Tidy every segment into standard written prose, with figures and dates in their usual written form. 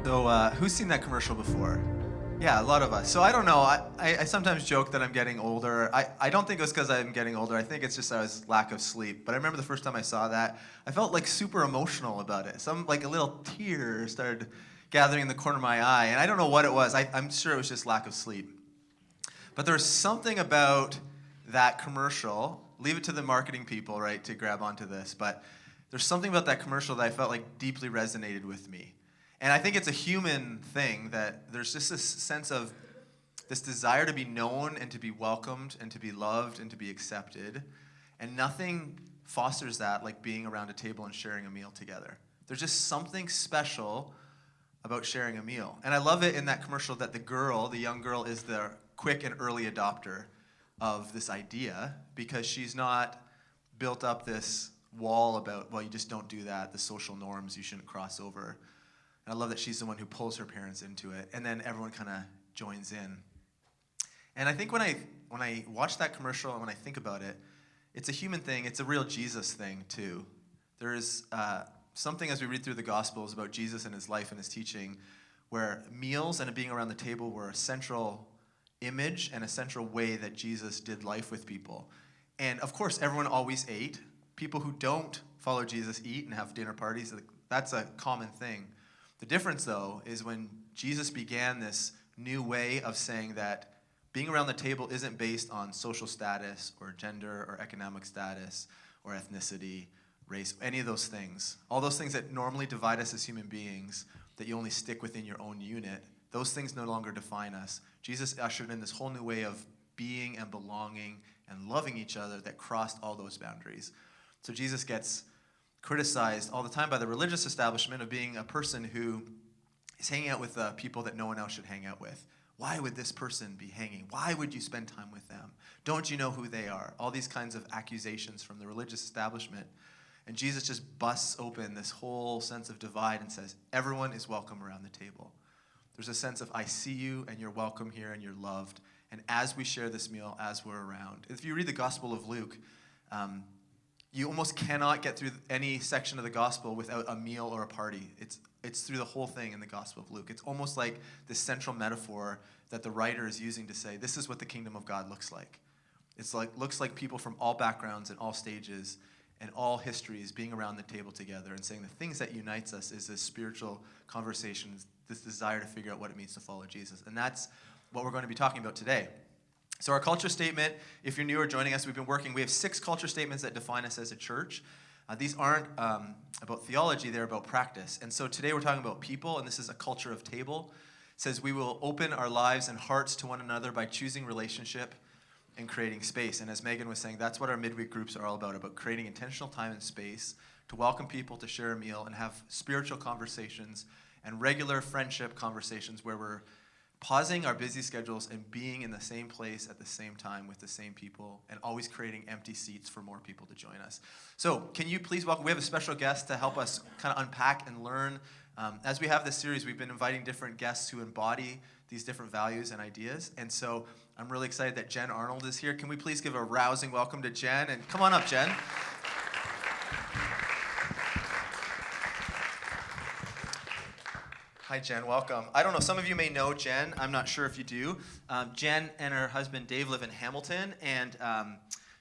So, who's seen that commercial before? Yeah, a lot of us. So I don't know. I sometimes joke that I'm getting older. I don't think it was because I'm getting older. I think it's just I was lack of sleep. But I remember the first time I saw that, I felt like super emotional about it. Like a little tear started gathering in the corner of my eye. And I don't know what it was. I'm sure it was just lack of sleep. But there's something about that commercial. Leave it to the marketing people, right, to grab onto this. But there's something about that commercial that I felt like deeply resonated with me. And I think it's a human thing that there's just this sense of this desire to be known and to be welcomed and to be loved and to be accepted. And nothing fosters that like being around a table and sharing a meal together. There's just something special about sharing a meal. And I love it in that commercial that the young girl, is the quick and early adopter of this idea because she's not built up this wall about, well, you just don't do that, the social norms you shouldn't cross over. And I love that she's the one who pulls her parents into it, and then everyone kind of joins in. And I think when I watch that commercial and when I think about it, it's a human thing. It's a real Jesus thing, too. There is something as we read through the Gospels about Jesus and his life and his teaching where meals and being around the table were a central image and a central way that Jesus did life with people. And, of course, everyone always ate. People who don't follow Jesus eat and have dinner parties. That's a common thing. The difference, though, is when Jesus began this new way of saying that being around the table isn't based on social status or gender or economic status or ethnicity, race, any of those things. All those things that normally divide us as human beings, that you only stick within your own unit, those things no longer define us. Jesus ushered in this whole new way of being and belonging and loving each other that crossed all those boundaries. So Jesus gets criticized all the time by the religious establishment of being a person who is hanging out with people that no one else should hang out with. Why would this person be hanging? Why would you spend time with them? Don't you know who they are? All these kinds of accusations from the religious establishment. And Jesus just busts open this whole sense of divide and says, everyone is welcome around the table. There's a sense of, I see you and you're welcome here and you're loved. And as we share this meal, as we're around. If you read the Gospel of Luke, you almost cannot get through any section of the gospel without a meal or a party. It's through the whole thing in the Gospel of Luke. It's almost like this central metaphor that the writer is using to say, this is what the kingdom of God looks like. Looks like people from all backgrounds and all stages and all histories being around the table together and saying the things that unites us is this spiritual conversation, this desire to figure out what it means to follow Jesus. And that's what we're going to be talking about today. So our culture statement, if you're new or joining us, we have 6 culture statements that define us as a church. These aren't about theology, they're about practice. And so today we're talking about people, and this is a culture of table. It says we will open our lives and hearts to one another by choosing relationship and creating space. And as Megan was saying, that's what our midweek groups are all about creating intentional time and space to welcome people, to share a meal, and have spiritual conversations and regular friendship conversations where we're pausing our busy schedules and being in the same place at the same time with the same people and always creating empty seats for more people to join us. So can you please welcome, we have a special guest to help us kind of unpack and learn. As we have this series, we've been inviting different guests who embody these different values and ideas. And so I'm really excited that Jenn Arnold is here. Can we please give a rousing welcome to Jenn? And come on up, Jenn. Hi, Jenn. Welcome. I don't know. Some of you may know Jenn. I'm not sure if you do. Jenn and her husband Dave live in Hamilton, and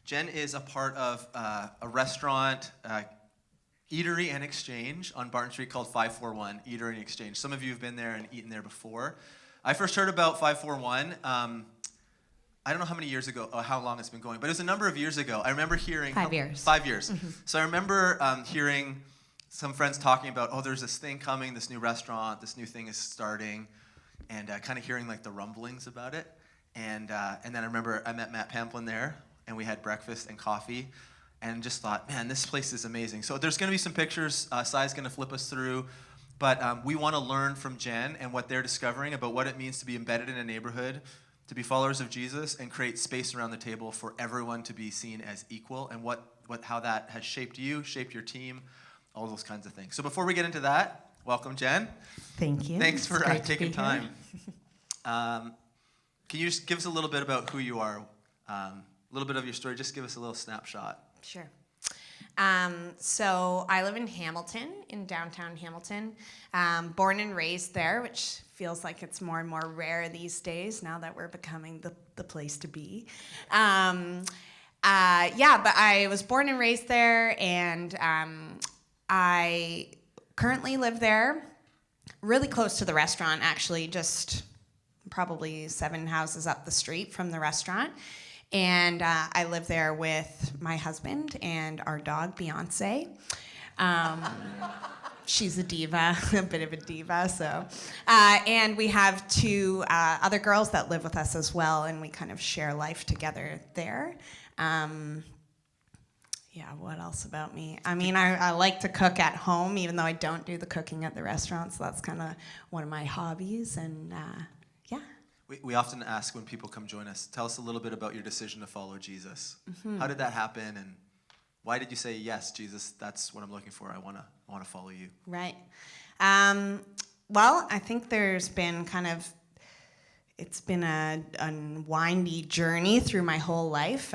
Jenn is a part of a restaurant, Eatery and Exchange on Barton Street called 541, Eatery and Exchange. Some of you have been there and eaten there before. I first heard about 541, I don't know how many years ago, or how long it's been going, but it was a number of years ago. I remember hearing... 5 years. 5 years. Mm-hmm. So I remember hearing some friends talking about, there's this thing coming, this new restaurant, this new thing is starting, and kind of hearing like the rumblings about it. And then I remember I met Matt Pamplin there, and we had breakfast and coffee, and just thought, man, this place is amazing. So there's going to be some pictures Sai's going to flip us through, but we want to learn from Jenn and what they're discovering about what it means to be embedded in a neighborhood, to be followers of Jesus, and create space around the table for everyone to be seen as equal, and how that has shaped you, shaped your team, all those kinds of things. So before we get into that, welcome, Jenn. Thank you. Thanks for taking time. Can you just give us a little bit about who you are, a little bit of your story? Just give us a little snapshot. Sure. So I live in Hamilton, in downtown Hamilton. Born and raised there, which feels like it's more and more rare these days now that we're becoming the place to be. But I was born and raised there, and I currently live there, really close to the restaurant, actually, just probably 7 houses up the street from the restaurant. And I live there with my husband and our dog, Beyonce. She's a diva, a bit of a diva, so. And we have 2 other girls that live with us as well, and we kind of share life together there. What else about me? I mean, I like to cook at home, even though I don't do the cooking at the restaurant, so that's kind of one of my hobbies, and yeah. We often ask when people come join us, tell us a little bit about your decision to follow Jesus. Mm-hmm. How did that happen, and why did you say, yes, Jesus, that's what I'm looking for, I want to follow you? Right. Well, I think there's been it's been a windy journey through my whole life.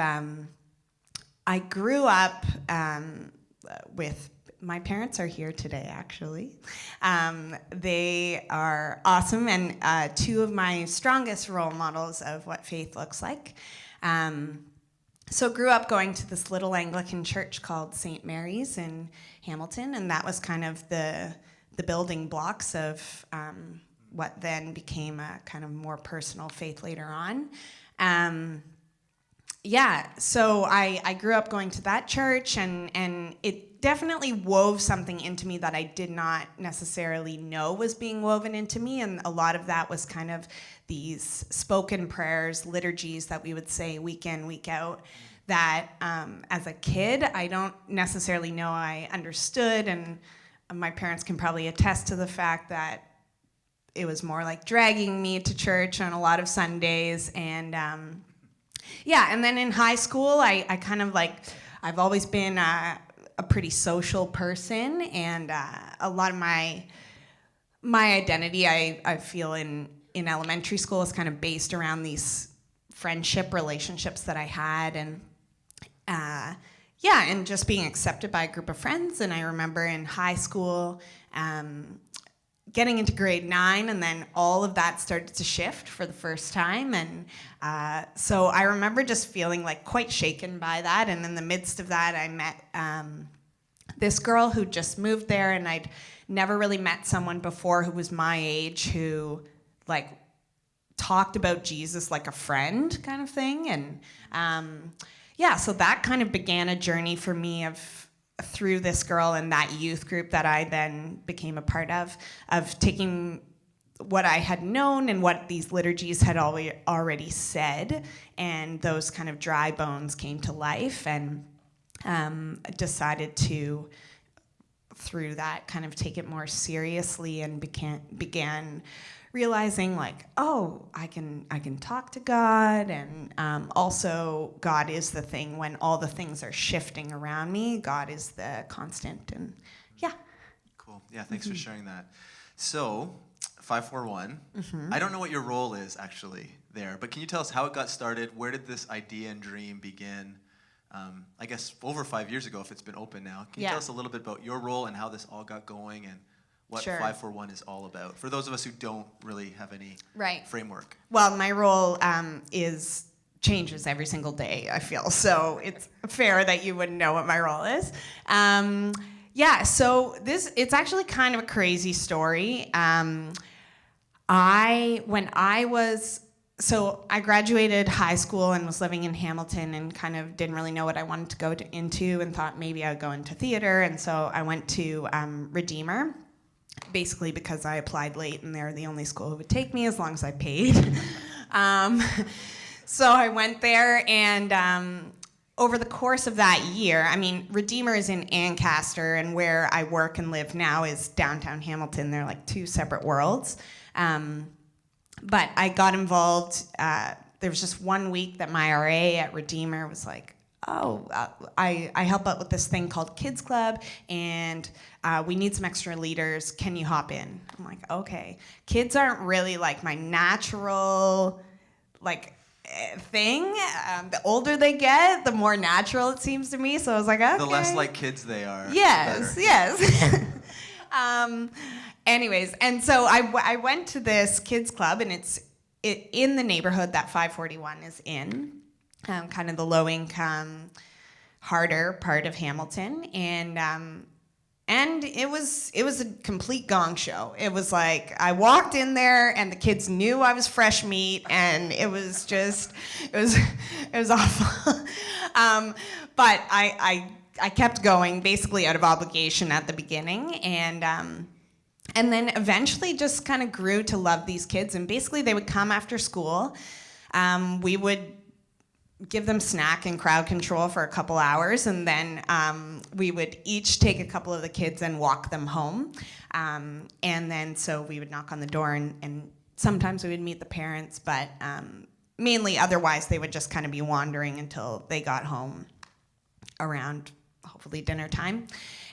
I grew up with, my parents are here today, actually. They are awesome, and 2 of my strongest role models of what faith looks like. So grew up going to this little Anglican church called St. Mary's in Hamilton, and that was kind of the building blocks of what then became a kind of more personal faith later on. So I grew up going to that church, and it definitely wove something into me that I did not necessarily know was being woven into me, and a lot of that was kind of these spoken prayers, liturgies that we would say week in, week out, that as a kid, I don't necessarily know I understood, and my parents can probably attest to the fact that it was more like dragging me to church on a lot of Sundays, and and then in high school, I kind of I've always been a pretty social person, and a lot of my identity, I feel in elementary school is kind of based around these friendship relationships that I had, and and just being accepted by a group of friends. And I remember in high school, getting into grade 9, and then all of that started to shift for the first time, and so I remember just feeling quite shaken by that. And in the midst of that, I met this girl who just moved there, and I'd never really met someone before who was my age who talked about Jesus like a friend kind of thing. And so that kind of began a journey for me through this girl and that youth group that I then became a part of taking what I had known and what these liturgies had already said, and those kind of dry bones came to life, and decided to, through that, kind of take it more seriously, and began realizing I can talk to God, and also God is the thing when all the things are shifting around me. God is the constant, and yeah. Cool. Yeah, thanks for sharing that. So, 541. Mm-hmm. I don't know what your role is actually there, but can you tell us how it got started? Where did this idea and dream begin? I guess over 5 years ago, if it's been open now. Can you tell us a little bit about your role and how this all got going, and what 541 is all about, for those of us who don't really have any framework? Well, my role changes every single day, I feel, so it's fair that you wouldn't know what my role is. So it's actually kind of a crazy story. I graduated high school and was living in Hamilton, and kind of didn't really know what I wanted to go into, and thought maybe I would go into theater, and so I went to Redeemer, basically because I applied late and they're the only school who would take me as long as I paid. So I went there, and over the course of that year, Redeemer is in Ancaster, and where I work and live now is downtown Hamilton. They're 2 separate worlds. But I got involved. There was just 1 week that my RA at Redeemer was I help out with this thing called Kids Club, and we need some extra leaders. Can you hop in? I'm okay. Kids aren't really my natural thing. The older they get, the more natural it seems to me. So I was like, okay. The less like kids they are. Yes, the better. yes. Anyways, and so I went to this kids club, and it's in the neighborhood that 541 is in, kind of the low-income, harder part of Hamilton, and it was a complete gong show. It was like I walked in there, and the kids knew I was fresh meat, and it was awful. But I kept going basically out of obligation at the beginning, and then eventually just kind of grew to love these kids. And basically they would come after school. We would give them snack and crowd control for a couple hours, and then we would each take a couple of the kids and walk them home. And then so we would knock on the door, and sometimes we would meet the parents, but mainly otherwise they would just kind of be wandering until they got home around hopefully dinner time.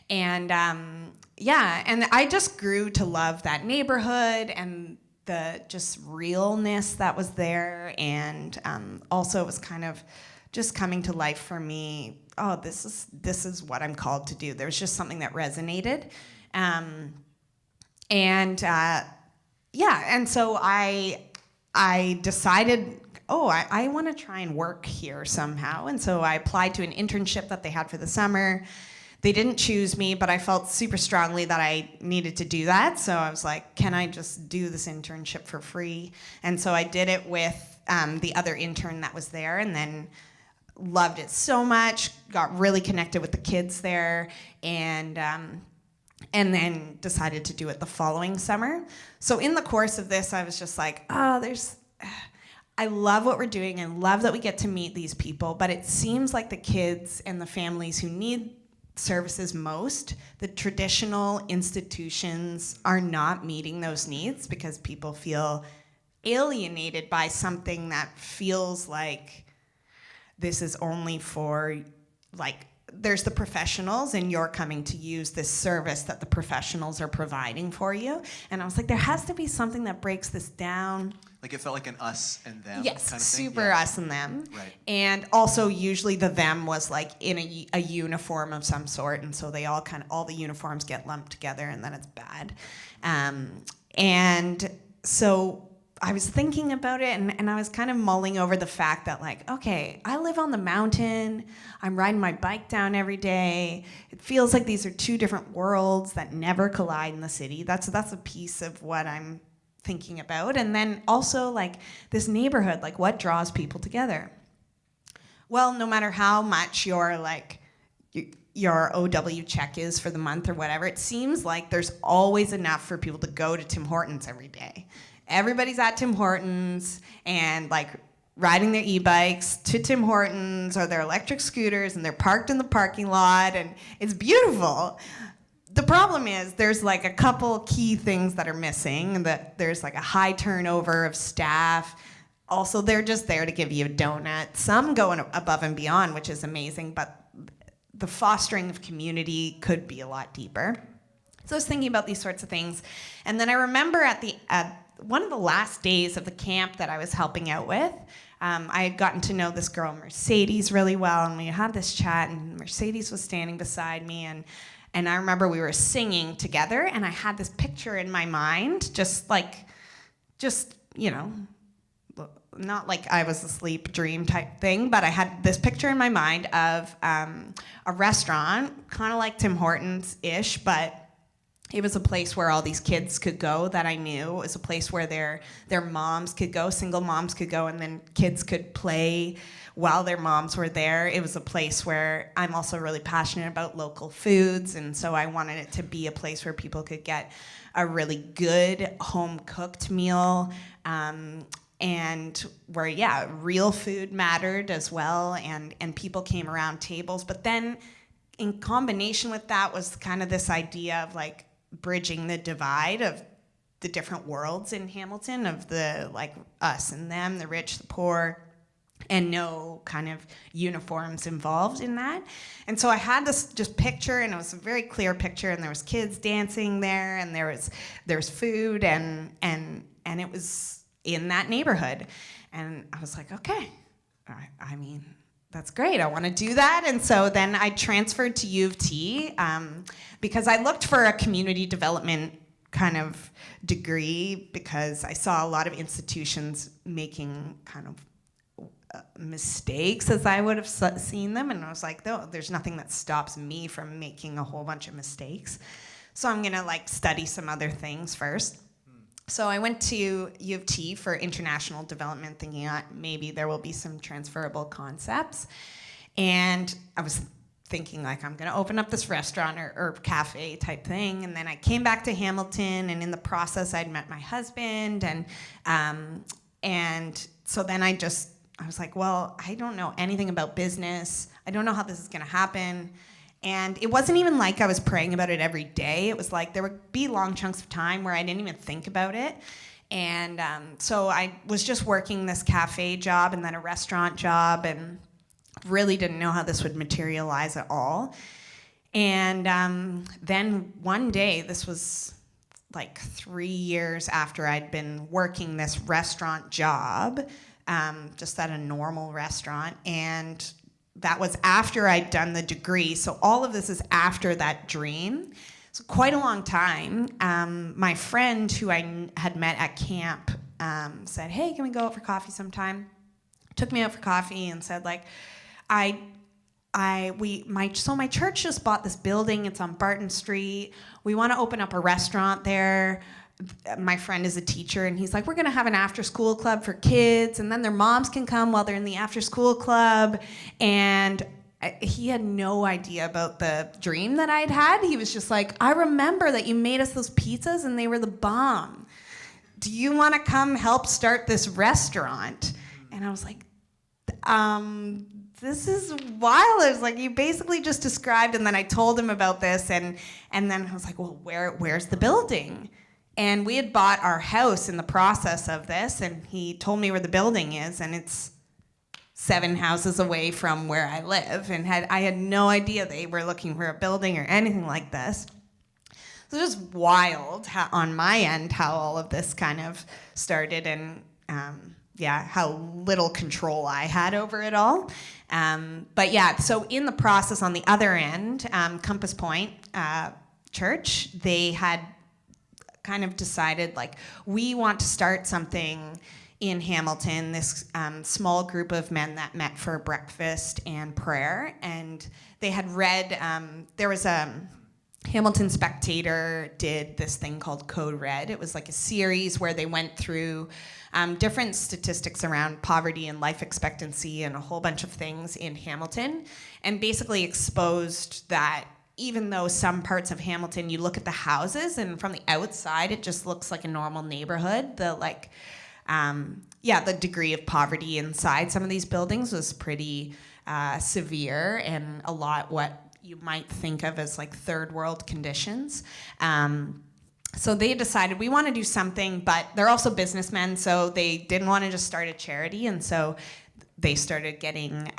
And and I just grew to love that neighborhood and the just realness that was there, and also it was kind of just coming to life for me. Oh, this is what I'm called to do. There was just something that resonated, and so I decided, I want to try and work here somehow, and so I applied to an internship that they had for the summer. They didn't choose me, but I felt super strongly that I needed to do that. So I was like, can I just do this internship for free? And so I did it with the other intern that was there, and then loved it so much, got really connected with the kids there, and then decided to do it the following summer. So in the course of this, I was just like, I love what we're doing. I love that we get to meet these people, but it seems like the kids and the families who need services most, the traditional institutions are not meeting those needs because people feel alienated by something that feels like this is only for, like, there's the professionals and you're coming to use this service that the professionals are providing for you. And I was like, there has to be something that breaks this down. Like it felt like an us and them yes, kind of thing? super us and them. Right. And also usually the them was like in a uniform of some sort, and so they all the uniforms get lumped together, and then it's bad. And so I was thinking about it, and I was kind of mulling over the fact that, like, okay, I live on the mountain, I'm riding my bike down every day. It feels like these are two different worlds that never collide in the city. That's a piece of what I'm thinking about. And then also, like, this neighborhood, like, what draws people together? Well, no matter how much your OW check is for the month or whatever, it seems like there's always enough for people to go to Tim Hortons every day. Everybody's at Tim Hortons and, like, riding their e-bikes to Tim Hortons or their electric scooters, and they're parked in the parking lot, and it's beautiful. The problem is there's, like, a couple key things that are missing, that there's, like, a high turnover of staff. Also, they're just there to give you a donut. Some go above and beyond, which is amazing, but the fostering of community could be a lot deeper. So I was thinking about these sorts of things, and then I remember at one of the last days of the camp that I was helping out with, I had gotten to know this girl, Mercedes, really well, and we had this chat, and Mercedes was standing beside me, and I remember we were singing together, and I had this picture in my mind, just you know, not like I was asleep dream type thing, but I had this picture in my mind of a restaurant, kind of like Tim Hortons-ish, but it was a place where all these kids could go that I knew. It was a place where their moms could go, single moms could go, and then kids could play while their moms were there. It was a place where I'm also really passionate about local foods, and so I wanted it to be a place where people could get a really good home-cooked meal, and where, real food mattered as well, and people came around tables. But then in combination with that was kind of this idea of, like, bridging the divide of the different worlds in Hamilton, of the, like, us and them, the rich, the poor, and no kind of uniforms involved in that. And so I had this just picture, and it was a very clear picture, and there was kids dancing there, and there was food, and it was in that neighborhood. And I was like, okay, I mean, that's great. I want to do that. And so then I transferred to U of T because I looked for a community development kind of degree because I saw a lot of institutions making kind of mistakes as I would have seen them. And I was like, no, there's nothing that stops me from making a whole bunch of mistakes. So I'm going to like study some other things first. So I went to U of T for international development, thinking maybe there will be some transferable concepts. And I was thinking like, I'm gonna open up this restaurant or cafe type thing. And then I came back to Hamilton, and in the process I'd met my husband. And so then I was like, well, I don't know anything about business. I don't know how this is gonna happen. And it wasn't even like I was praying about it every day. It was like there would be long chunks of time where I didn't even think about it. And so I was just working this cafe job and then a restaurant job and really didn't know how this would materialize at all. And then one day, this was like 3 years after I'd been working this restaurant job, just at a normal restaurant, and that was after I'd done the degree. So all of this is after that dream. So quite a long time. My friend who I had met at camp said, hey, can we go out for coffee sometime? Took me out for coffee and said, like, my church just bought this building. It's on Barton Street. We want to open up a restaurant there. My friend is a teacher, and he's like, we're going to have an after-school club for kids, and then their moms can come while they're in the after-school club. And he had no idea about the dream that I'd had. He was just like, I remember that you made us those pizzas, and they were the bomb. Do you want to come help start this restaurant? And I was like, this is wild. It was like, you basically just described, and then I told him about this, and then I was like, well, where's the building? And we had bought our house in the process of this, and he told me where the building is, and it's 7 houses away from where I live, and I had no idea they were looking for a building or anything like this. So it was just wild on my end how all of this kind of started, and how little control I had over it all. But yeah, so in the process on the other end, Compass Point Church, they had kind of decided, like, we want to start something in Hamilton, this small group of men that met for breakfast and prayer. And they had read, there was a Hamilton Spectator did this thing called Code Red. It was like a series where they went through different statistics around poverty and life expectancy and a whole bunch of things in Hamilton, and basically exposed that even though some parts of Hamilton, you look at the houses and from the outside, it just looks like a normal neighborhood. The degree of poverty inside some of these buildings was pretty severe, and a lot what you might think of as like third world conditions. So they decided we want to do something, but they're also businessmen, so they didn't want to just start a charity, and so they started getting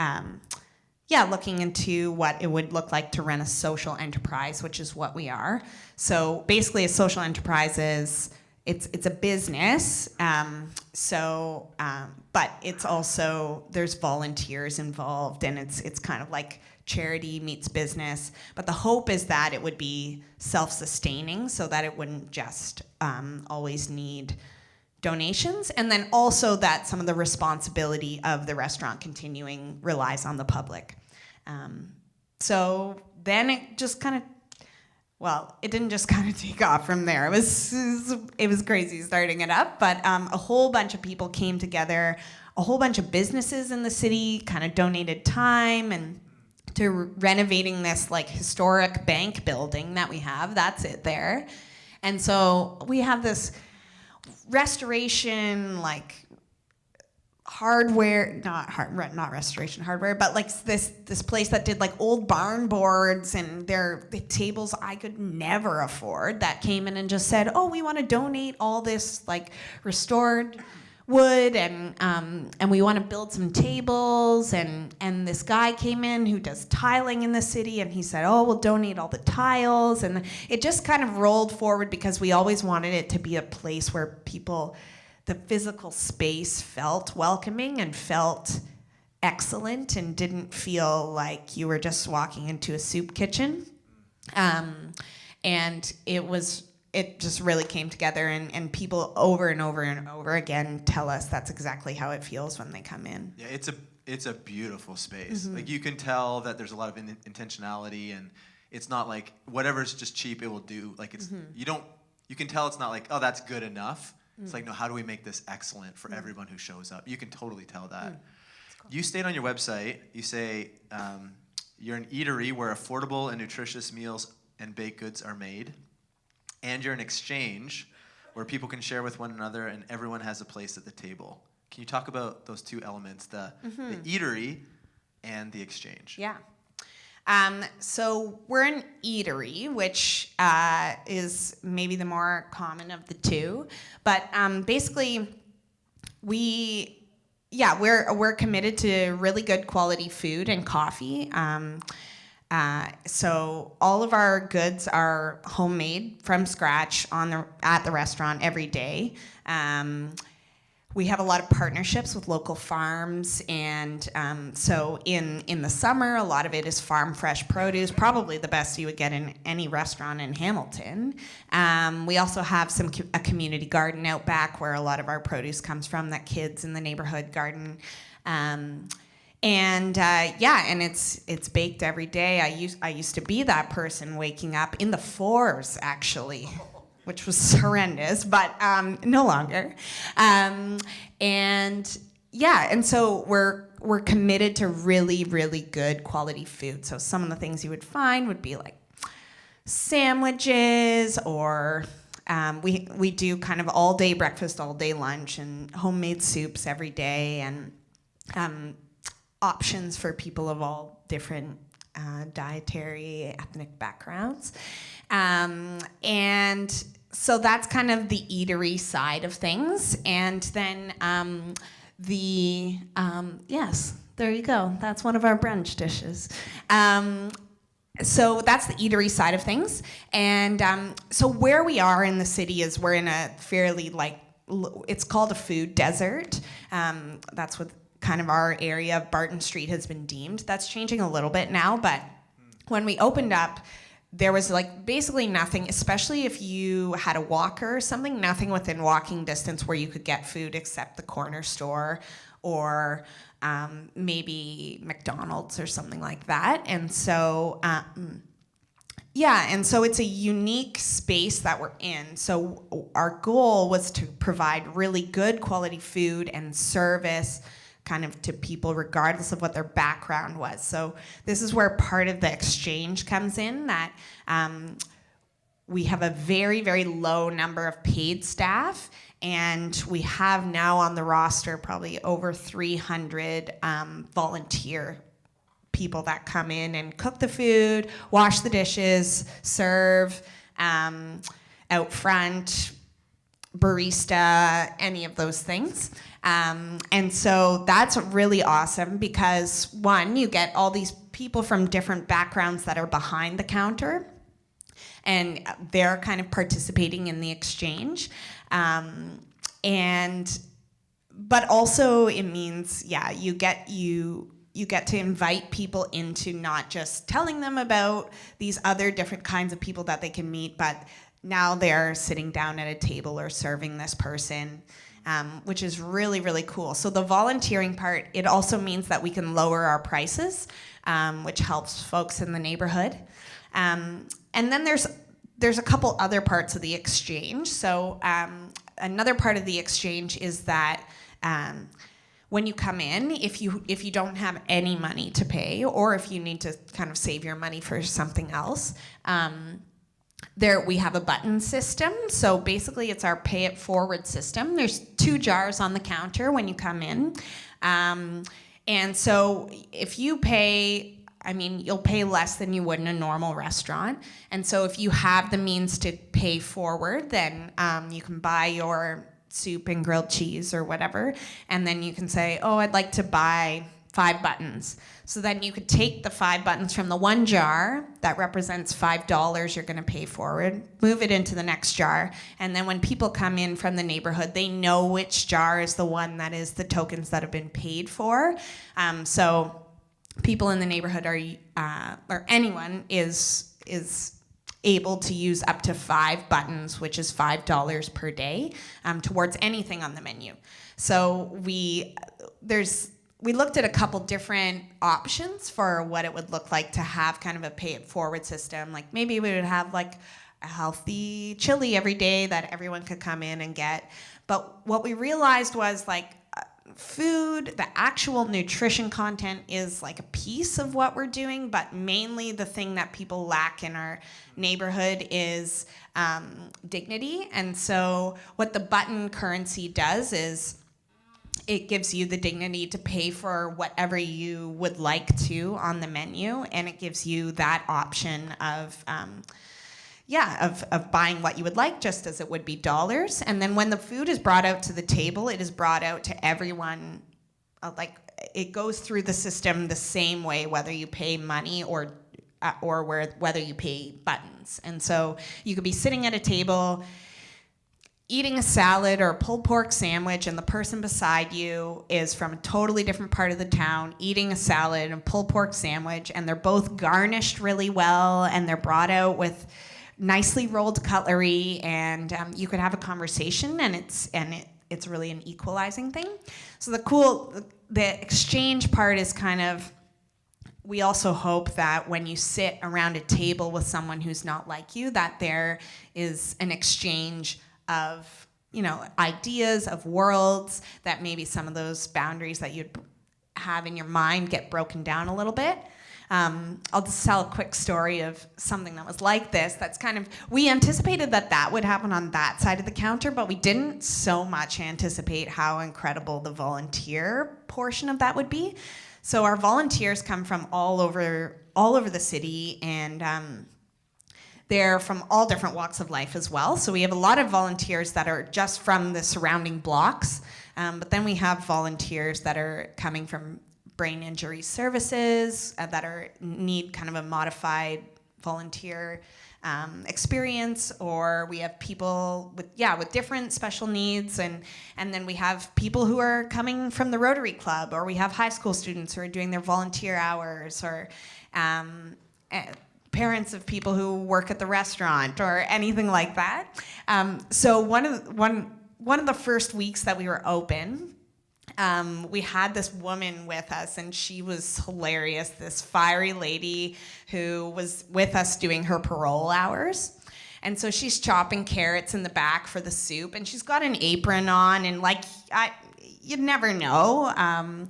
looking into what it would look like to run a social enterprise, which is what we are. So basically a social enterprise is, it's a business, but it's also, there's volunteers involved, and it's kind of like charity meets business. But the hope is that it would be self-sustaining, so that it wouldn't just always need donations, and then also that some of the responsibility of the restaurant continuing relies on the public. So then it just kind of, it didn't just kind of take off from there. It was crazy starting it up, but a whole bunch of people came together, a whole bunch of businesses in the city kind of donated time and to renovating this like historic bank building that we have. That's it there. And so we have this restoration, like hardware, not restoration hardware, but like this place that did like old barn boards, and the tables I could never afford, that came in and just said, oh, we want to donate all this like restored wood, and we want to build some tables, and this guy came in who does tiling in the city, and he said, oh, we'll donate all the tiles, and it just kind of rolled forward because we always wanted it to be a place where people the physical space felt welcoming and felt excellent and didn't feel like you were just walking into a soup kitchen. And it just really came together, and people over and over and over again tell us that's exactly how it feels when they come in. Yeah, it's a beautiful space. Like, you can tell that there's a lot of intentionality, and it's not like whatever's just cheap it will do. Like, it's you can tell it's not like, oh, that's good enough. It's like, no, how do we make this excellent for everyone who shows up? You can totally tell that. Cool. You state on your website, you say you're an eatery where affordable and nutritious meals and baked goods are made, and you're an exchange where people can share with one another and everyone has a place at the table. Can you talk about those two elements, the eatery and the exchange? Yeah. So we're an eatery, which is maybe the more common of the two. But basically, we're committed to really good quality food and coffee. So all of our goods are homemade from scratch at the restaurant every day. We have a lot of partnerships with local farms, and so in the summer, a lot of it is farm fresh produce, probably the best you would get in any restaurant in Hamilton. We also have a community garden out back where a lot of our produce comes from that kids in the neighborhood garden. And it's baked every day. I used to be that person waking up in the 4s, actually, which was horrendous, but no longer. And so we're committed to really, really good quality food. So some of the things you would find would be like sandwiches, or we do kind of all day breakfast, all day lunch, and homemade soups every day, and options for people of all different dietary, ethnic backgrounds. And so that's kind of the eatery side of things. And then yes, there you go. That's one of our brunch dishes. So that's the eatery side of things. And so where we are in the city is we're in a fairly, it's called a food desert. That's what kind of our area of Barton Street has been deemed. That's changing a little bit now, but when we opened up, there was basically nothing, especially if you had a walker or something, nothing within walking distance where you could get food except the corner store or maybe McDonald's or something like that. And so, and so it's a unique space that we're in. So our goal was to provide really good quality food and service kind of to people regardless of what their background was. So this is where part of the exchange comes in, that we have a very, very low number of paid staff, and we have now on the roster probably over 300 volunteer people that come in and cook the food, wash the dishes, serve, out front, barista, any of those things. And so that's really awesome because, one, you get all these people from different backgrounds that are behind the counter, and they're kind of participating in the exchange. But also it means, you get to invite people into not just telling them about these other different kinds of people that they can meet, but now they're sitting down at a table or serving this person, which is really, really cool. So the volunteering part, it also means that we can lower our prices, which helps folks in the neighborhood. And then there's a couple other parts of the exchange. So another part of the exchange is that when you come in, if you don't have any money to pay, or if you need to kind of save your money for something else, we have a button system. So basically it's our pay it forward system. There's 2 jars on the counter when you come in. And so if you pay, you'll pay less than you would in a normal restaurant. And so if you have the means to pay forward, then you can buy your soup and grilled cheese or whatever. And then you can say, oh, I'd like to buy 5 buttons. So then you could take the 5 buttons from the one jar that represents $5 you're going to pay forward, move it into the next jar, and then when people come in from the neighborhood, they know which jar is the one that is the tokens that have been paid for. So people in the neighborhood or anyone is able to use up to 5 buttons, which is $5 per day, towards anything on the menu. So we looked at a couple different options for what it would look like to have kind of a pay it forward system. Like maybe we would have like a healthy chili every day that everyone could come in and get. But what we realized was like food, the actual nutrition content is like a piece of what we're doing, but mainly the thing that people lack in our neighborhood is dignity. And so what the button currency does is it gives you the dignity to pay for whatever you would like to on the menu, and it gives you that option of buying what you would like, just as it would be dollars. And then when the food is brought out to the table, it is brought out to everyone. It goes through the system the same way, whether you pay money or whether you pay buttons. And so you could be sitting at a table eating a salad or a pulled pork sandwich, and the person beside you is from a totally different part of the town eating a salad and pulled pork sandwich, and they're both garnished really well, and they're brought out with nicely rolled cutlery, and you could have a conversation, and it's really an equalizing thing. So the exchange part is kind of, we also hope that when you sit around a table with someone who's not like you, that there is an exchange of, ideas, of worlds, that maybe some of those boundaries that you'd have in your mind get broken down a little bit. I'll just tell a quick story of something that was like this. That's kind of, we anticipated that would happen on that side of the counter, but we didn't so much anticipate how incredible the volunteer portion of that would be. So our volunteers come from all over the city, and they're from all different walks of life as well. So we have a lot of volunteers that are just from the surrounding blocks, but then we have volunteers that are coming from brain injury services that need kind of a modified volunteer experience, or we have people with different special needs, and then we have people who are coming from the Rotary Club, or we have high school students who are doing their volunteer hours, or parents of people who work at the restaurant, or anything like that. So one of the first weeks that we were open, we had this woman with us, and she was hilarious, this fiery lady who was with us doing her parole hours. And so she's chopping carrots in the back for the soup, and she's got an apron on, and you'd never know.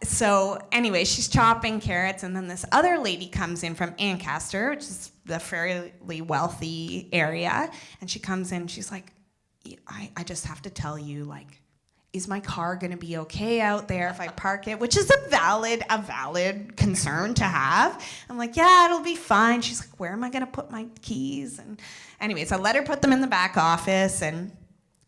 So anyway, she's chopping carrots, and then this other lady comes in from Ancaster, which is the fairly wealthy area, and she comes in, she's like, I just have to tell you, is my car gonna be okay out there if I park it? Which is a valid concern to have. I'm like, yeah, it'll be fine. She's like, where am I gonna put my keys? And anyways, I let her put them in the back office, and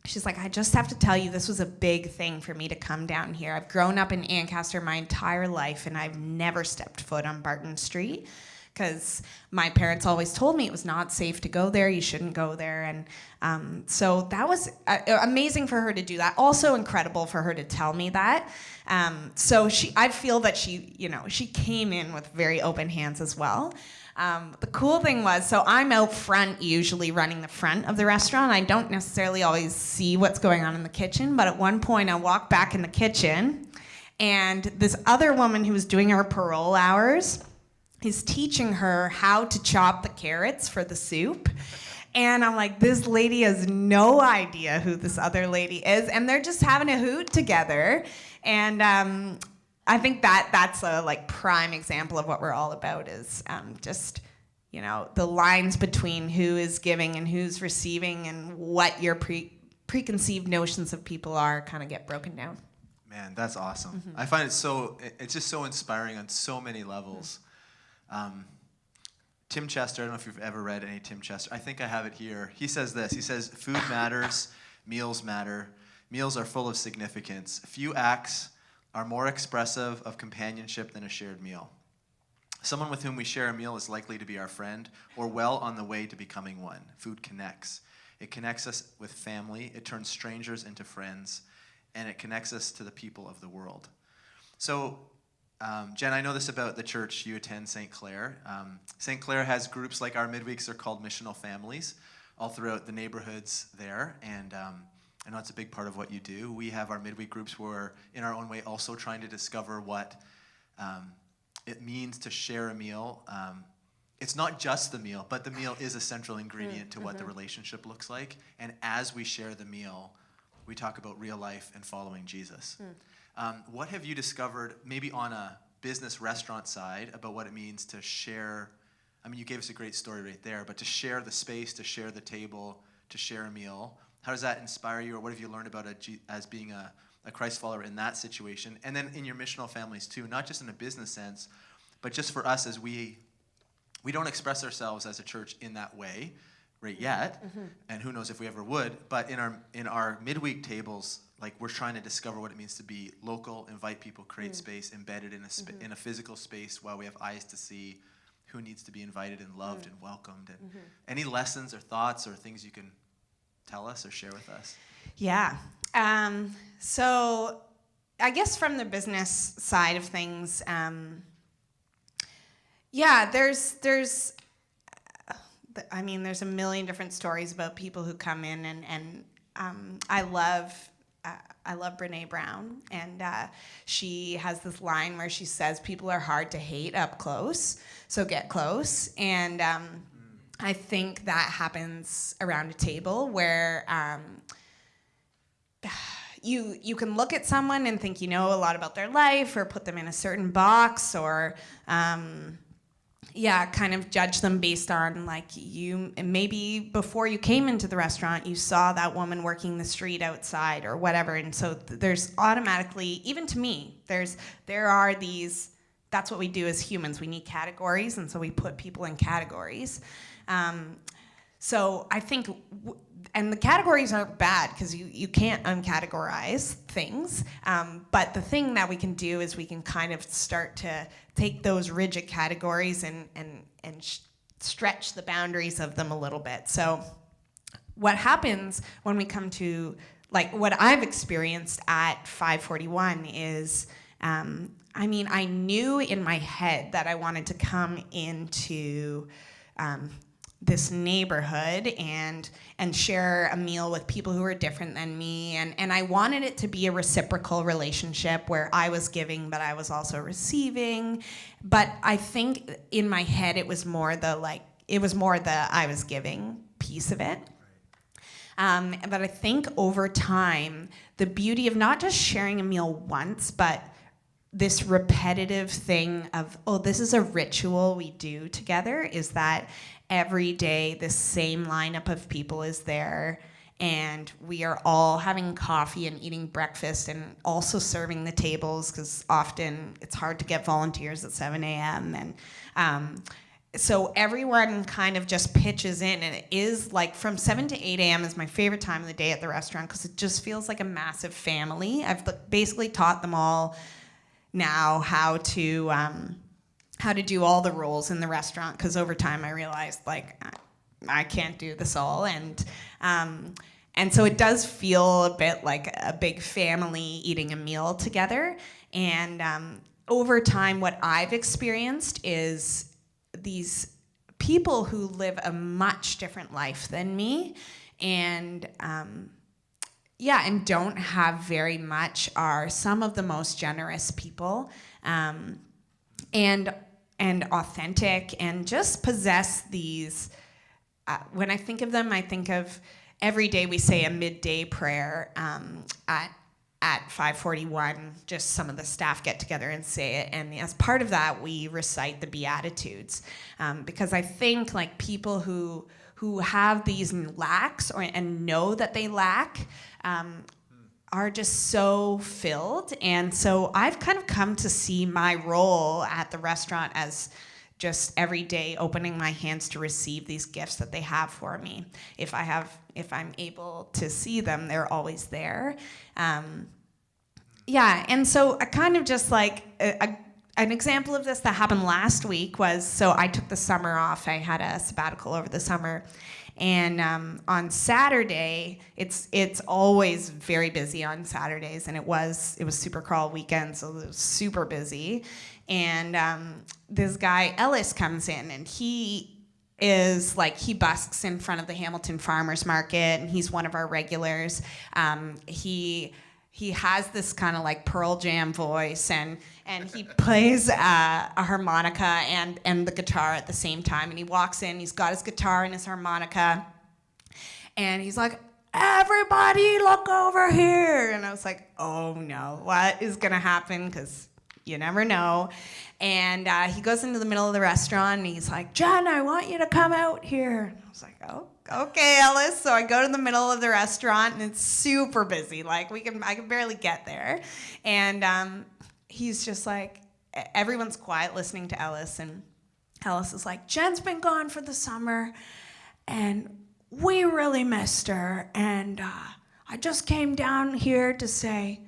she's like, I just have to tell you, this was a big thing for me to come down here. I've grown up in Ancaster my entire life, and I've never stepped foot on Barton Street, because my parents always told me it was not safe to go there, you shouldn't go there. And so that was amazing for her to do that. Also incredible for her to tell me that. So I feel that she came in with very open hands as well. The cool thing was, so I'm out front usually running the front of the restaurant. I don't necessarily always see what's going on in the kitchen, but at one point I walked back in the kitchen, and this other woman who was doing her parole hours is teaching her how to chop the carrots for the soup. And I'm like, this lady has no idea who this other lady is, and they're just having a hoot together. And I think that's a prime example of what we're all about, is just the lines between who is giving and who's receiving, and what your preconceived notions of people are kind of get broken down. Man, that's awesome. Mm-hmm. I find it's just so inspiring on so many levels. Tim Chester, I don't know if you've ever read any Tim Chester. I think I have it here. He says this. He says, food matters, meals matter. Meals are full of significance. Few acts are more expressive of companionship than a shared meal. Someone with whom we share a meal is likely to be our friend or well on the way to becoming one. Food connects. It connects us with family, it turns strangers into friends, and it connects us to the people of the world. So, Jen, I know this about the church you attend, St. Clair. St. Clair has groups like our midweeks, they're called missional families, all throughout the neighborhoods there, and I know it's a big part of what you do. We have our midweek groups where we're, in our own way, also trying to discover what it means to share a meal. It's not just the meal, but the meal is a central ingredient to what the relationship looks like. And as we share the meal, we talk about real life and following Jesus. What have you discovered, maybe on a business restaurant side, about what it means to share? I mean, you gave us a great story right there, but to share the space, to share the table, to share a meal, how does that inspire you, or what have you learned about as being a Christ follower in that situation? And then in your missional families too, not just in a business sense, but just for us as we don't express ourselves as a church in that way right yet, and who knows if we ever would, but in our midweek tables, like, we're trying to discover what it means to be local, invite people, create space, embedded in a physical space while we have eyes to see who needs to be invited and loved and welcomed. And any lessons or thoughts or things you can tell us or share with us? Yeah. So I guess from the business side of things, there's a million different stories about people who come in, and I love Brene Brown, and she has this line where she says people are hard to hate up close, so get close. And I think that happens around a table where you can look at someone and think you know a lot about their life, or put them in a certain box, or kind of judge them based on, like, maybe before you came into the restaurant you saw that woman working the street outside or whatever. And so there's automatically, even to me, there are these, that's what we do as humans, we need categories, and so we put people in categories. So I think, and the categories aren't bad because you can't uncategorize things, but the thing that we can do is we can kind of start to take those rigid categories and stretch the boundaries of them a little bit. So what happens when we come to, like, what I've experienced at 541 is, I knew in my head that I wanted to come into this neighborhood and share a meal with people who are different than me, and I wanted it to be a reciprocal relationship where I was giving but I was also receiving. But I think in my head it was more the I was giving piece of it. But I think over time, the beauty of not just sharing a meal once, but this repetitive thing of, oh, this is a ritual we do together, is that every day the same lineup of people is there, and we are all having coffee and eating breakfast and also serving the tables, because often it's hard to get volunteers at 7 a.m. And so everyone kind of just pitches in, and it is like from 7 to 8 a.m. is my favorite time of the day at the restaurant, because it just feels like a massive family. I've basically taught them all now how to do all the roles in the restaurant, because over time I realized, like, I can't do this all, and so it does feel a bit like a big family eating a meal together. And over time, what I've experienced is these people who live a much different life than me, and don't have very much, are some of the most generous people, and authentic, and just possess these. When I think of them, I think of every day we say a midday prayer at 541. Just some of the staff get together and say it, and as part of that, we recite the Beatitudes, because I think, like, people who have these lacks and know that they lack are just so filled. And so I've kind of come to see my role at the restaurant as just every day opening my hands to receive these gifts that they have for me. If I'm able to see them, they're always there. Yeah, and so I kind of just like an example of this that happened last week was, so I took the summer off. I had a sabbatical over the summer, and on Saturday, it's always very busy on Saturdays, and it was super crawl weekend, so it was super busy. And this guy Ellis comes in, and he busks in front of the Hamilton Farmers Market, and he's one of our regulars. He has this kind of like Pearl Jam voice, and he plays a harmonica and the guitar at the same time. And he walks in, he's got his guitar and his harmonica, and he's like, "Everybody look over here." And I was like, oh no, what is gonna happen? Because you never know. And he goes into the middle of the restaurant, and he's like, "Jenn, I want you to come out here." And I was like, oh, okay, Ellis. So I go to the middle of the restaurant, and it's super busy. Like I can barely get there. And he's just like, everyone's quiet listening to Ellis, and Ellis is like, "Jenn's been gone for the summer, and we really missed her. And I just came down here to say,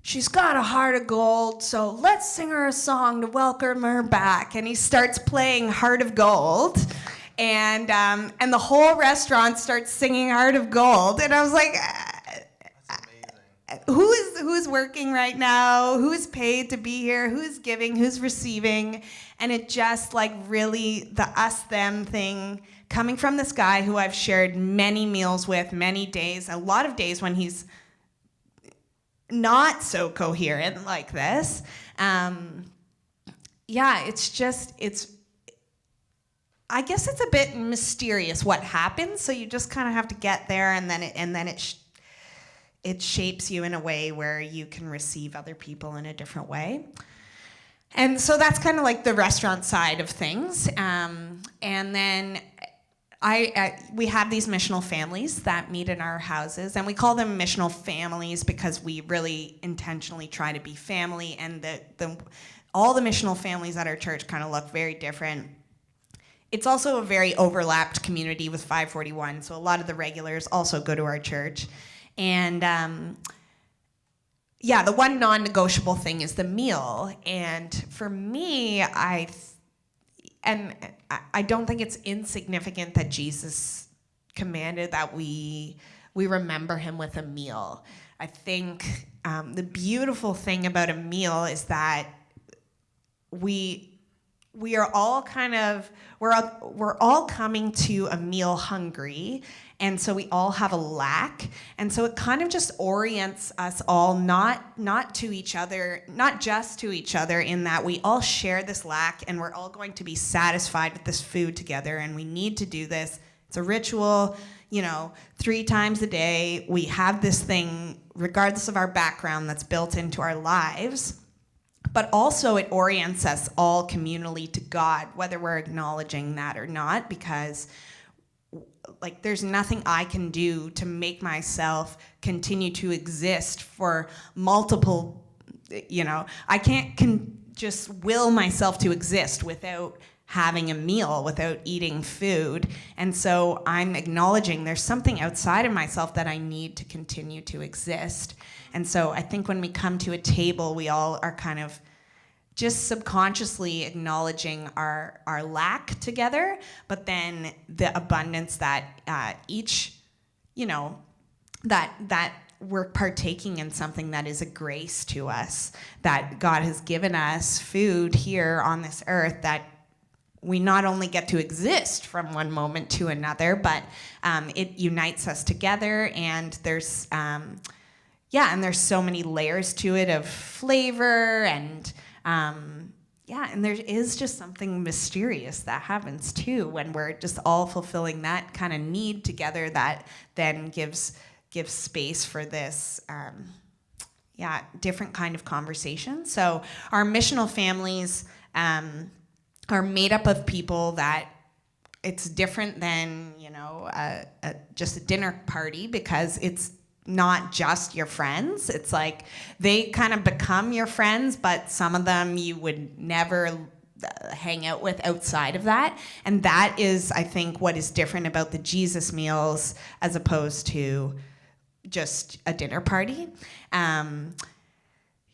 she's got a heart of gold, so let's sing her a song to welcome her back." And he starts playing Heart of Gold, and the whole restaurant starts singing Heart of Gold. And I was like, who's working right now? Who's paid to be here? Who's giving? Who's receiving? And it just like really the us-them thing coming from this guy who I've shared many meals with, many days, a lot of days when he's not so coherent like this. I guess it's a bit mysterious what happens. So you just kind of have to get there, and then it shapes you in a way where you can receive other people in a different way. And so that's kind of like the restaurant side of things. And then we have these missional families that meet in our houses, and we call them missional families because we really intentionally try to be family, and all the missional families at our church kind of look very different. It's also a very overlapped community with 541, so a lot of the regulars also go to our church. And the one non-negotiable thing is the meal. And for me, I don't think it's insignificant that Jesus commanded that we remember him with a meal. I think the beautiful thing about a meal is that we are all we're all coming to a meal hungry, and so we all have a lack, and so it kind of just orients us all not to each other, not just to each other, in that we all share this lack, and we're all going to be satisfied with this food together, and we need to do this. It's a ritual, 3 times a day. We have this thing, regardless of our background, that's built into our lives. But also it orients us all communally to God, whether we're acknowledging that or not, because there's nothing I can do to make myself continue to exist for multiple, I can't just will myself to exist without having a meal, without eating food. And so I'm acknowledging there's something outside of myself that I need to continue to exist. And so I think when we come to a table, we all are kind of just subconsciously acknowledging our lack together, but then the abundance that each, that we're partaking in something that is a grace to us, that God has given us food here on this earth that we not only get to exist from one moment to another, but it unites us together, and there's there's so many layers to it of flavor, and and there is just something mysterious that happens too when we're just all fulfilling that kind of need together, that then gives space for this different kind of conversation. So our missional families are made up of people that it's different than just a dinner party, because it's not just your friends. It's like they kind of become your friends, but some of them you would never hang out with outside of that. And that is, I think, what is different about the Jesus meals as opposed to just a dinner party.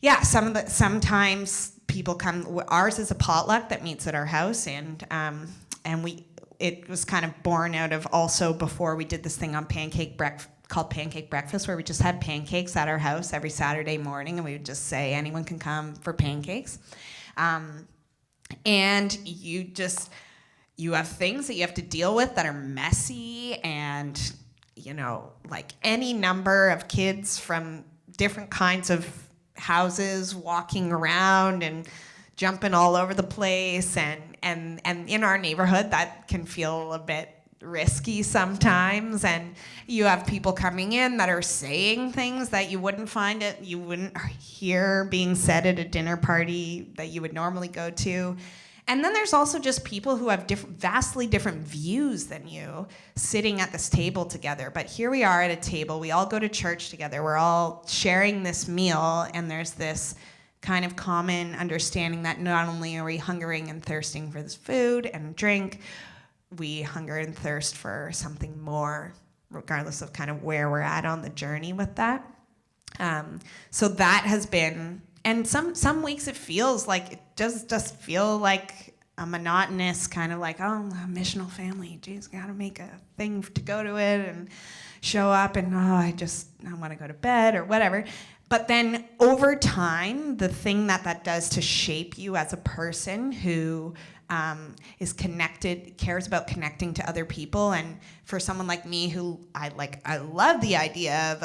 yeah, sometimes people come. Ours is a potluck that meets at our house, and it was kind of born out of also before we did this thing on called Pancake Breakfast, where we just had pancakes at our house every Saturday morning, and we would just say anyone can come for pancakes, and you have things that you have to deal with that are messy, and like any number of kids from different kinds of houses walking around and jumping all over the place, and in our neighborhood that can feel a bit risky sometimes, and you have people coming in that are saying things that you wouldn't hear being said at a dinner party that you would normally go to. And then there's also just people who have vastly different views than you sitting at this table together. But here we are at a table. We all go to church together. We're all sharing this meal, and there's this kind of common understanding that not only are we hungering and thirsting for this food and drink, we hunger and thirst for something more, regardless of kind of where we're at on the journey with that. So that has been... And some weeks it feels like it just feel like a monotonous kind of like, oh, a missional family. Geez, gotta make a thing to go to it and show up, and I want to go to bed or whatever. But then over time, the thing that does to shape you as a person who is connected, cares about connecting to other people, and for someone like me who I love the idea of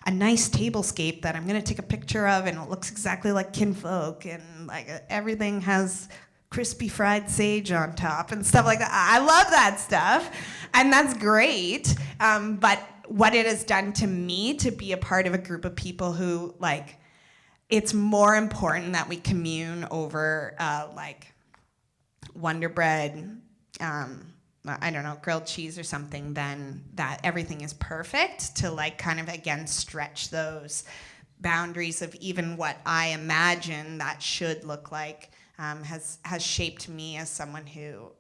a nice tablescape that I'm gonna take a picture of, and it looks exactly like kinfolk, and like everything has crispy fried sage on top and stuff like that. I love that stuff, and that's great. But what it has done to me to be a part of a group of people who it's more important that we commune over Wonder Bread, I don't know, grilled cheese or something, then that everything is perfect to kind of again stretch those boundaries of even what I imagine that should look like, has shaped me as someone who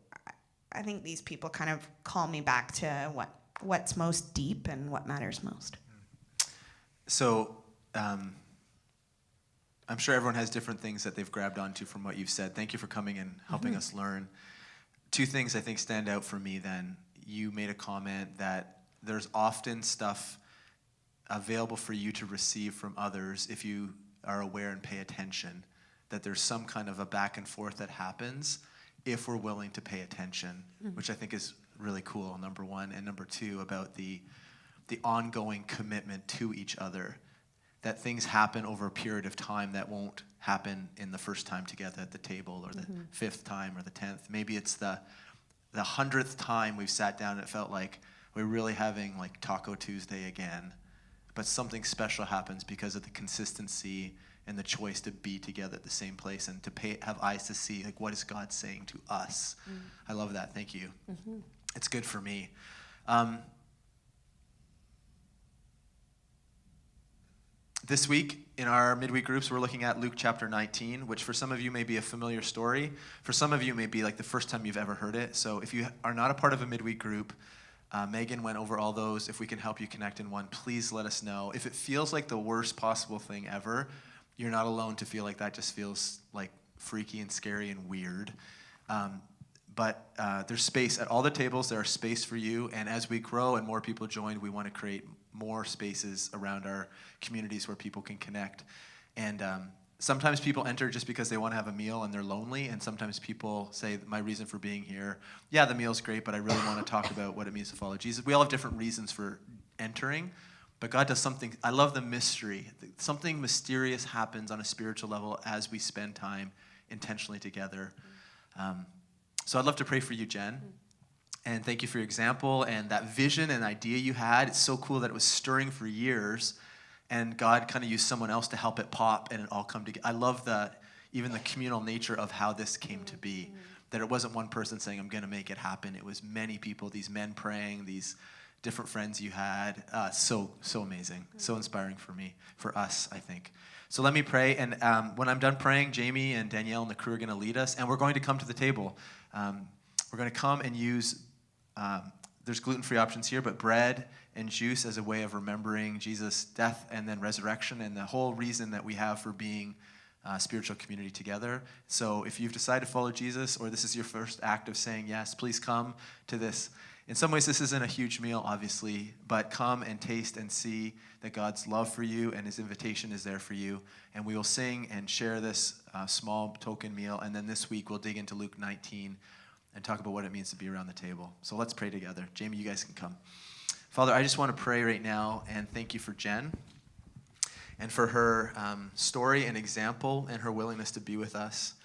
I think these people kind of call me back to what's most deep and what matters most. So I'm sure everyone has different things that they've grabbed onto from what you've said. Thank you for coming and helping us learn. Two things I think stand out for me then. You made a comment that there's often stuff available for you to receive from others if you are aware and pay attention, that there's some kind of a back and forth that happens if we're willing to pay attention, which I think is really cool, number one. And number two, about the ongoing commitment to each other, that things happen over a period of time that won't happen in the first time together at the table, or the fifth time, or the 10th. Maybe it's the 100th time we've sat down and it felt like we're really having Taco Tuesday again. But something special happens because of the consistency and the choice to be together at the same place and to have eyes to see what is God saying to us. I love that. Thank you. It's good for me. This week, in our midweek groups, we're looking at Luke chapter 19, which for some of you may be a familiar story. For some of you, may be the first time you've ever heard it. So if you are not a part of a midweek group, Megan went over all those. If we can help you connect in one, please let us know. If it feels like the worst possible thing ever, you're not alone to feel like that. Just feels freaky and scary and weird. But there's space at all the tables. There's space for you. And as we grow and more people join, we want to create more spaces around our communities where people can connect. And sometimes people enter just because they want to have a meal and they're lonely. And sometimes people say, my reason for being here, yeah, the meal's great, but I really want to talk about what it means to follow Jesus. We all have different reasons for entering. But God does something. I love the mystery. Something mysterious happens on a spiritual level as we spend time intentionally together. So I'd love to pray for you, Jen. And thank you for your example and that vision and idea you had. It's so cool that it was stirring for years, and God kind of used someone else to help it pop and it all come together. I love even the communal nature of how this came to be, that it wasn't one person saying, I'm going to make it happen. It was many people, these men praying, these different friends you had. So amazing, so inspiring for us, I think. So let me pray, and when I'm done praying, Jamie and Danielle and the crew are going to lead us, and we're going to come to the table. We're going to come and use there's gluten-free options here, but bread and juice as a way of remembering Jesus' death and then resurrection and the whole reason that we have for being spiritual community together. So if you've decided to follow Jesus, or this is your first act of saying yes, please come to this. In some ways, this isn't a huge meal, obviously, but come and taste and see that God's love for you and his invitation is there for you. And we will sing and share this small token meal. And then this week, we'll dig into Luke 19 and talk about what it means to be around the table. So let's pray together. Jamie, you guys can come. Father, I just want to pray right now and thank you for Jenn and for her story and example and her willingness to be with us.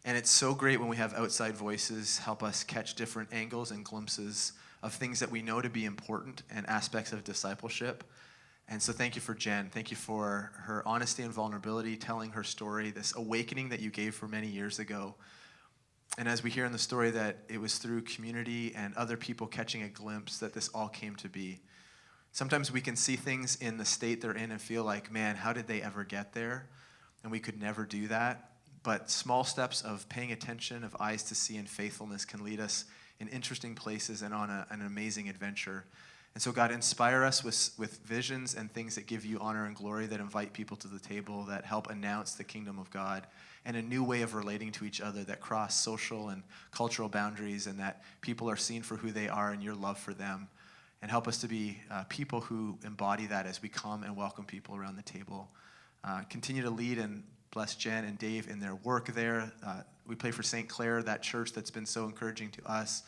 And it's so great when we have outside voices help us catch different angles and glimpses of things that we know to be important and aspects of discipleship. And so thank you for Jenn. Thank you for her honesty and vulnerability, telling her story, this awakening that you gave her many years ago. And as we hear in the story that it was through community and other people catching a glimpse that this all came to be. Sometimes we can see things in the state they're in and feel like, man, how did they ever get there? And we could never do that. But small steps of paying attention, of eyes to see, and faithfulness can lead us in interesting places and on an amazing adventure. And so, God, inspire us with visions and things that give you honor and glory, that invite people to the table, that help announce the kingdom of God, and a new way of relating to each other that cross social and cultural boundaries, and that people are seen for who they are and your love for them. And help us to be people who embody that as we come and welcome people around the table. Continue to lead and bless Jenn and Dave in their work there. We pray for St. Clair, that church that's been so encouraging to us.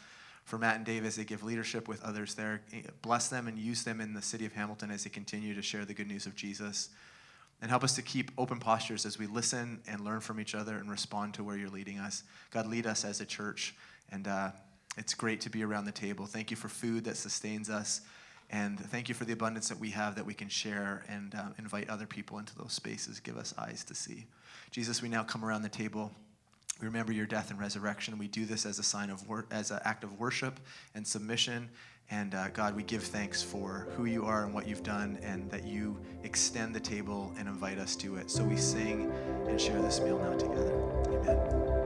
For Matt and Dave as they give leadership with others there. Bless them and use them in the city of Hamilton as they continue to share the good news of Jesus. And help us to keep open postures as we listen and learn from each other and respond to where you're leading us. God, lead us as a church. And it's great to be around the table. Thank you for food that sustains us. And thank you for the abundance that we have that we can share and invite other people into those spaces. Give us eyes to see. Jesus, we now come around the table. We remember your death and resurrection. We do this as a sign of as an act of worship and submission. And God, we give thanks for who you are and what you've done, and that you extend the table and invite us to it. So we sing and share this meal now together. Amen.